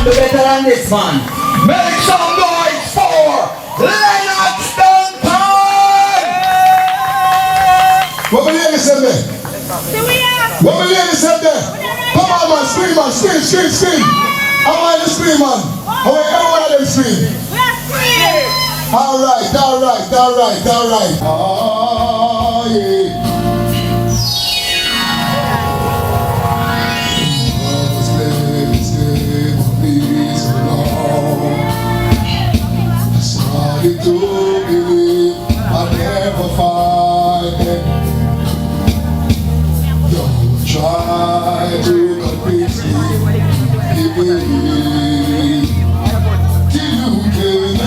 do better than this, man. Make some noise for Leonard Stanton! What will you say there? What will you say there? Come on, man, scream, man, scream. I want to scream, man. I want everyone of them scream. All right. Oh, yeah. To believe I never find it. Don't try to convince me. Believe till you can.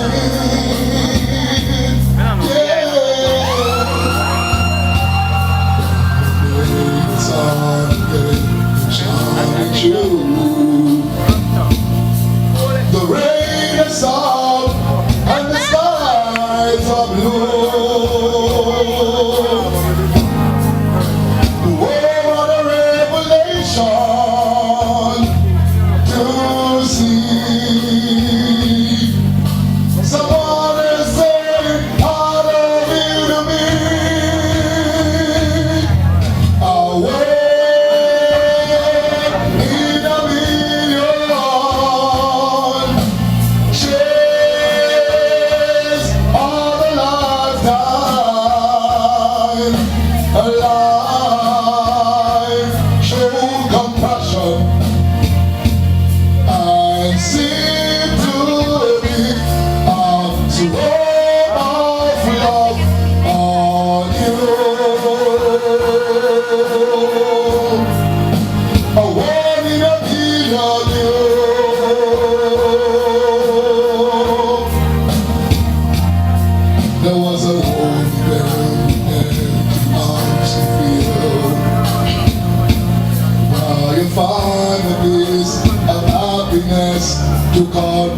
It's all good, shining true. The rain is out and the skies are blue. What a revelation to see. Someone is saying, I love you to me. Away in a million. Chase all the lifetime. Alive, show compassion and seem to be of love on you. A one in a million you. There was a lonely arms to feel. Now you find a piece of happiness to call